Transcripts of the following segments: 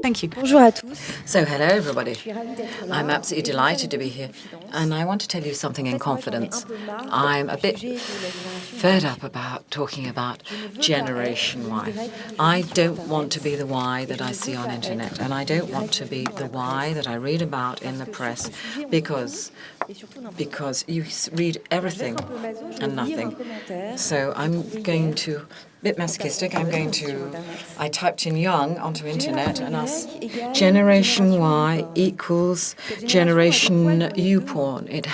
Thank you. Bonjour à tous. So, hello everybody. I'm absolutely delighted to be here, and I want to tell you something in confidence. I'm a bit fed up about talking about Generation Y. I don't want to be the Y that I see on internet, and I don't want to be the Y that I read about in the press, because you read everything and nothing. So I'm going to, a bit masochistic, I typed in young onto internet and asked Generation Y equals Generation U porn. It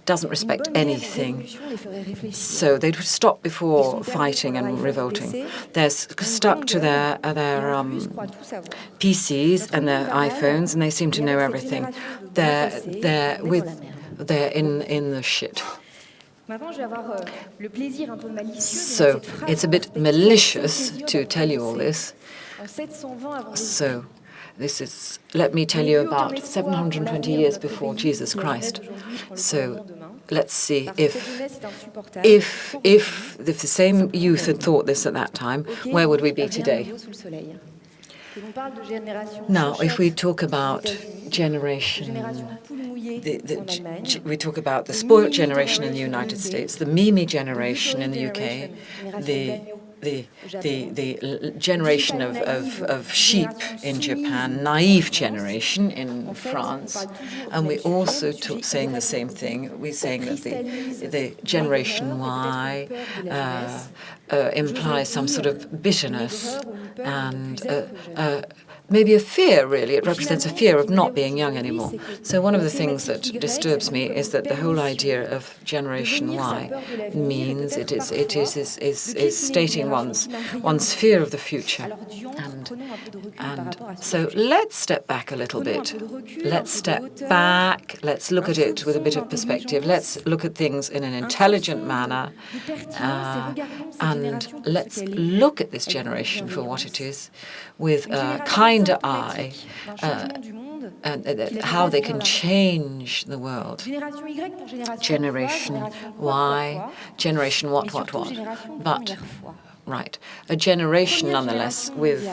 doesn't respect anything. So they'd stop before fighting and revolting. They're stuck to their PCs and their iPhones, and they seem to know everything. They're in the shit. So it's a bit malicious to tell you all this. So this is, let me tell you, about 720 years before Jesus Christ. So let's see if the same youth had thought this at that time, where would we be today? Now, if we talk about generation, we talk about the spoiled generation in the United States, the Mimi generation in the UK, the generation of sheep in Japan, naive generation in France, and we also saying the same thing. We're saying that the Generation Y implies some sort of bitterness and maybe a fear, really. It represents a fear of not being young anymore. So one of the things that disturbs me is that the whole idea of Generation Y means it is stating one's fear of the future. And so let's step back a little bit. Let's step back. Let's look at it with a bit of perspective. Let's look at things in an intelligent manner. And let's look at this generation for what it is, with a kinder eye, and how they can change the world. Generation Y, generation what. But, right, a generation nonetheless with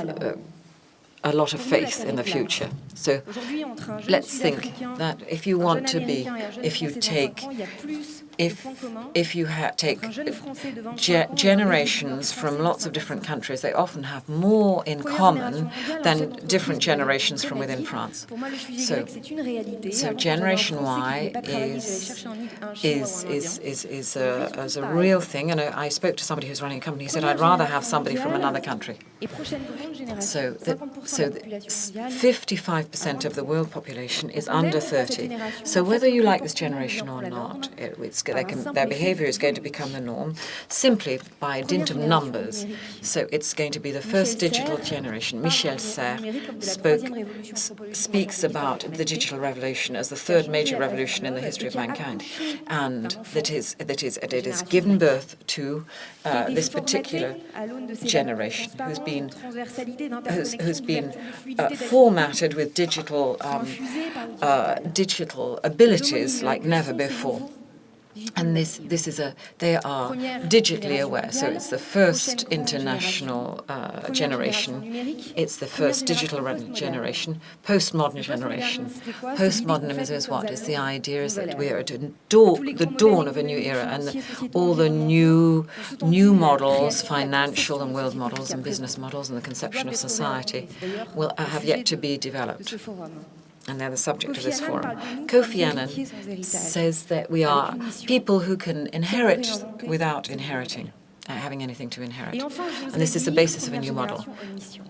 a lot of faith in the future. So let's think that if you take generations from lots of different countries, they often have more in common than different generations from within France. So Generation Y is a real thing, and I spoke to somebody who's running a company who said, I'd rather have somebody from another country. So 55% of the world population is under 30. So whether you like this generation or not, their behavior is going to become the norm simply by dint of numbers. So it's going to be the first digital generation. Michel Serres speaks about the digital revolution as the third major revolution in the history of mankind, and that it has given birth to this particular generation who's been formatted with digital abilities like never before. And they are digitally aware. So it's the first international generation. It's the first digital generation, postmodern generation. Postmodernism is what? Is the idea is that we are at the dawn of a new era, and all the new models, financial and world models and business models and the conception of society will have yet to be developed. And they're the subject of this forum. Kofi Annan says that we are people who can inherit without having anything to inherit. And this is the basis of a new model.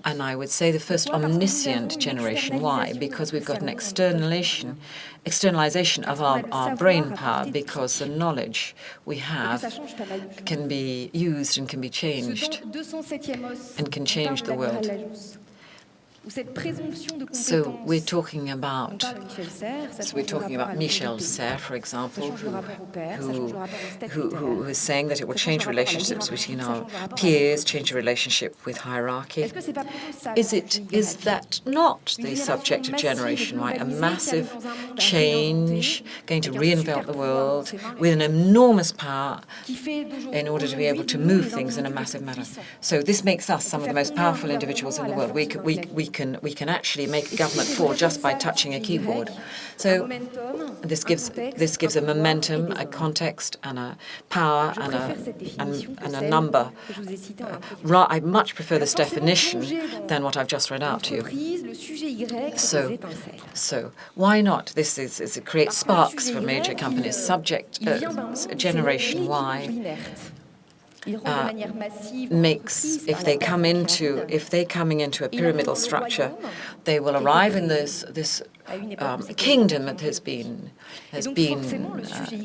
And I would say the first omniscient generation. Why? Because we've got an externalization of our brain power, because the knowledge we have can be used and can be changed and can change the world. So we're talking about Michel Serres, for example, who is saying that it will change relationships between our peers, change the relationship with hierarchy. Is that not the subject of Generation Y? A massive change, going to reinvent the world with an enormous power in order to be able to move things in a massive manner. So this makes us some of the most powerful individuals in the world. We we can actually make government fall just by touching a keyboard. So this gives a momentum, a context, and a power, and a number. I much prefer this definition than what I've just read out to you. So why not? It creates sparks for major companies. Generation Y makes, if they're coming into a pyramidal structure, they will arrive in this kingdom that has been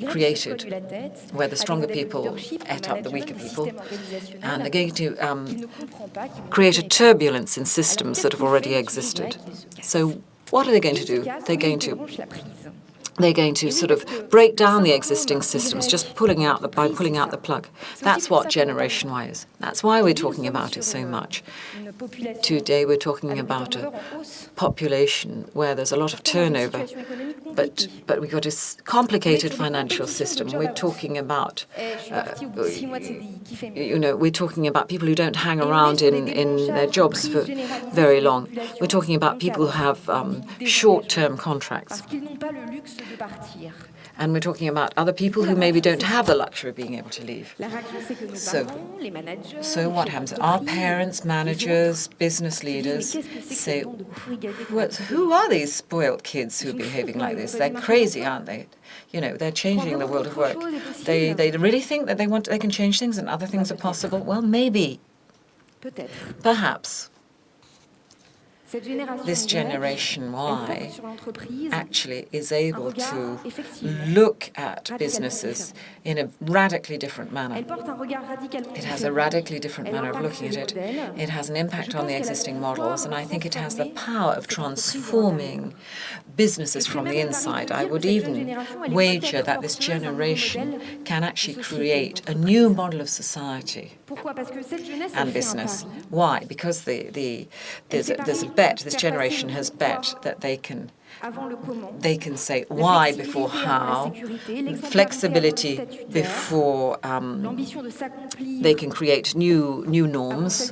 created, where the stronger people eat up the weaker people, and they're going to create a turbulence in systems that have already existed. So what are they going to do? They're going to sort of break down the existing systems, just pulling out the plug. That's what Generation Y is. That's why we're talking about it so much. Today we're talking about a population where there's a lot of turnover, but we've got a complicated financial system. We're talking about, we're talking about people who don't hang around in their jobs for very long. We're talking about people who have short-term contracts. And we're talking about other people who maybe don't have the luxury of being able to leave. So what happens? Our parents, managers, business leaders say, who are these spoiled kids who are behaving like this? They're crazy, aren't they? They're changing the world of work. They really think that they can change things and other things are possible? Well, maybe. Perhaps. This Generation Y actually is able to look at businesses in a radically different manner. It has a radically different manner of looking at it. It has an impact on the existing models, and I think it has the power of transforming businesses from the inside. I would even wager that this generation can actually create a new model of society and business. Why? Because there's a bet. This generation has bet that they can say why before how, flexibility before they can create new norms.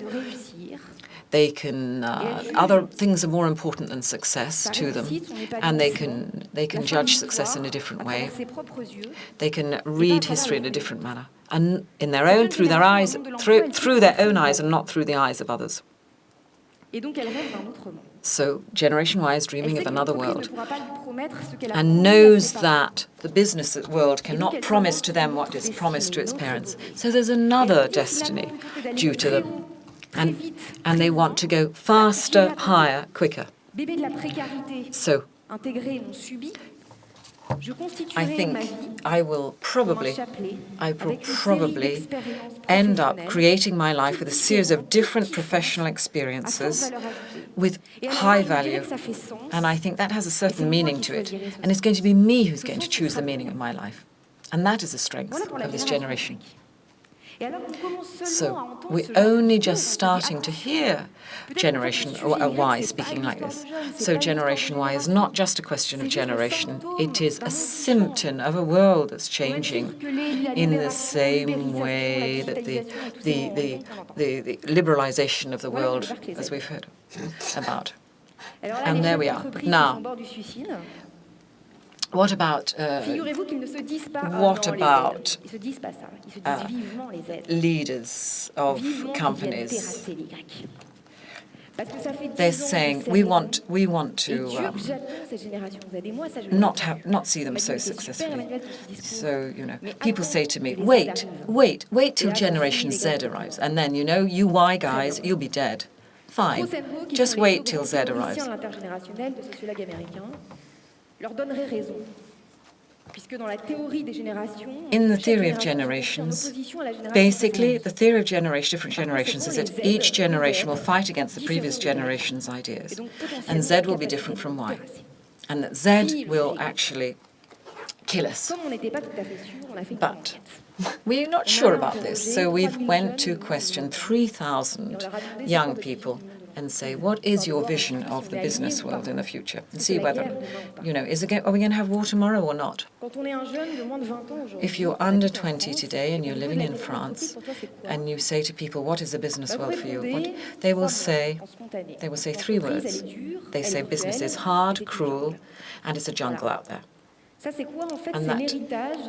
They can other things are more important than success to them, and they can judge success in a different way. They can read history in a different manner, and through their own eyes, and not through the eyes of others. So Generation Y is dreaming of another world and knows that the business world cannot promise to them what is promised to its parents. So there's another destiny due to them. And they want to go faster, higher, quicker. So I think I will probably end up creating my life with a series of different professional experiences with high value. And I think that has a certain meaning to it. And it's going to be me who's going to choose the meaning of my life. And that is the strength of this generation. So we're only just starting to hear Generation Y speaking like this. So Generation Y is not just a question of generation. It is a symptom of a world that's changing in the same way that the liberalization of the world, as we've heard about. And there we are. Now, what about leaders of companies? They're saying we want to not see them so successfully. So people say to me, wait till Generation Z arrives, and then you Y guys, you'll be dead. Fine, just wait till Z arrives. In the theory of generations, basically, the theory of different generations is that each generation will fight against the previous generation's ideas, and Z will be different from Y, and that Z will actually kill us. But we're not sure about this, so we've went to question 3,000 young people and say, what is your vision of the business world in the future? And see whether, are we going to have war tomorrow or not? If you're under 20 today and you're living in France, and you say to people, what is the business world for you? They will say 3 words. They say business is hard, cruel, and it's a jungle out there. And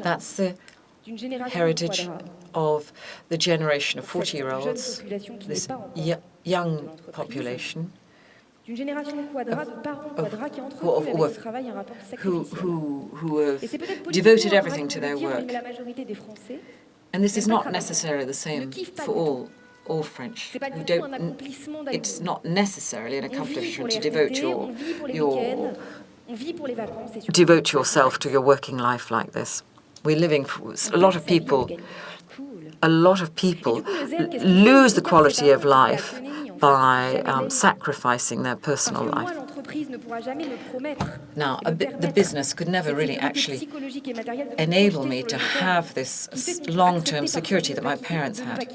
that's the heritage of the generation of 40-years-olds, this young population, who have devoted everything to their work. And this is not necessarily the same for all French. It's not necessarily an accomplishment to devote yourself to your working life like this. We're living, a lot of people lose the quality of life by sacrificing their personal life. Now, the business could never really actually enable me to have this long-term security that my parents had.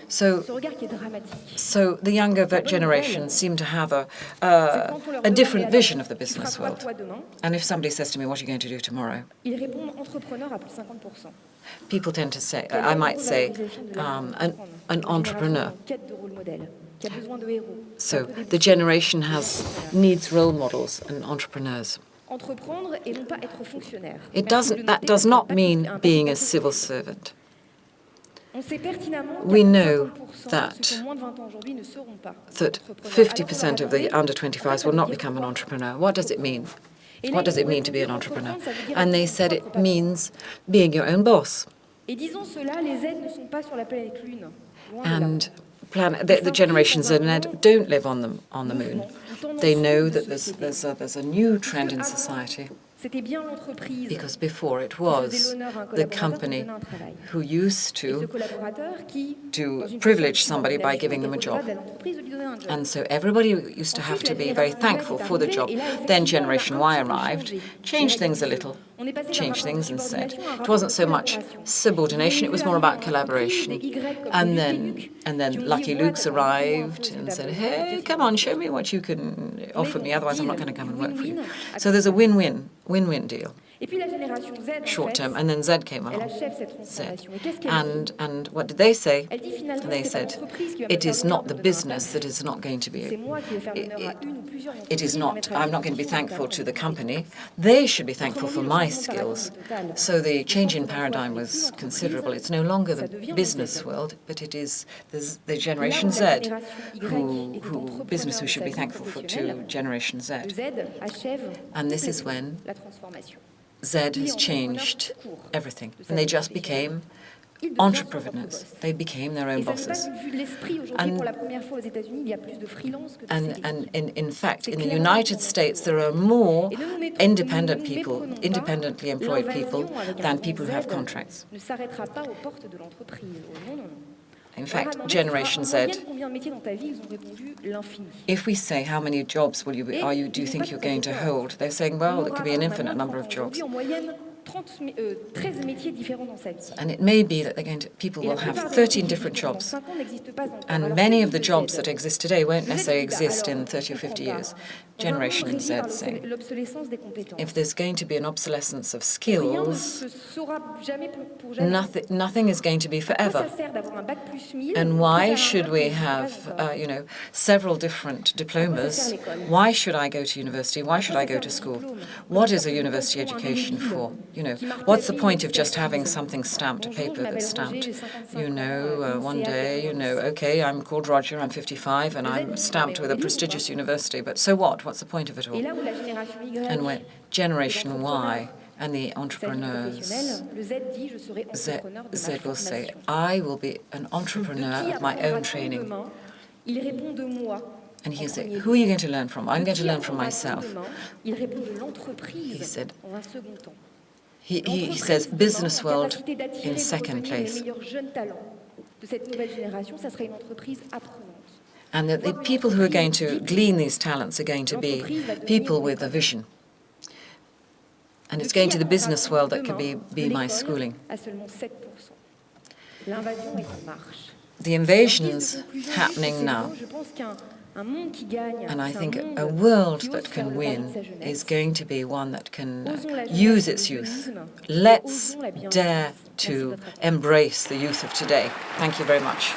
So the younger generation seem to have a different vision of the business world. And if somebody says to me, what are you going to do tomorrow? People tend to say, I might say, an entrepreneur. So the generation needs role models and entrepreneurs. That does not mean being a civil servant. We know that 50% of the under 25s will not become an entrepreneur. What does it mean? What does it mean to be an entrepreneur? And they said it means being your own boss. And the Generation Z don't live on the moon. They know that there's a new trend in society. Because before it was the company who used to privilege somebody by giving them a job. And so everybody used to have to be very thankful for the job. Then Generation Y arrived, changed things a little, changed things and said it wasn't so much subordination, it was more about collaboration. And then Lucky Luke's arrived and said, hey, come on, show me what you can offer me, otherwise I'm not going to come and work for you. So there's a win-win deal. Short term, and then Z came along. Z. And what did they say? They said, it is not the business that is not going to be. It is not. I'm not going to be thankful to the company. They should be thankful for my skills. So the change in paradigm was considerable. It's no longer the business world, but it is the Generation Z who should be thankful to Generation Z. And this is when Z has changed everything, and they just became entrepreneurs. They became their own bosses. And in fact, in the United States, there are more independent people, independently employed people, than people who have contracts. In fact, Generation Z, if we say how many jobs do you think you're going to hold, they're saying, well, it could be an infinite number of jobs. And it may be that people will have 13 different jobs. And many of the jobs that exist today won't necessarily exist in 30 or 50 years. Generation Z saying, if there's going to be an obsolescence of skills, nothing is going to be forever. And why should we have, several different diplomas? Why should I go to university? Why should I go to school? What is a university education for? What's the point of just having something stamped, a paper that's stamped? One day, okay, I'm called Roger, I'm 55, and I'm stamped with a prestigious university, but so what? What's the point of it all? And when Generation Y and the entrepreneurs, Z will say, I will be an entrepreneur of my own training. And he'll say, who are you going to learn from? I'm going to learn from myself. He said, he says business world in second place. And that the people who are going to glean these talents are going to be people with a vision. And it's going to the business world that could be my schooling. The invasion's happening now. And I think a world that can win is going to be one that can use its youth. Let's dare to embrace the youth of today. Thank you very much.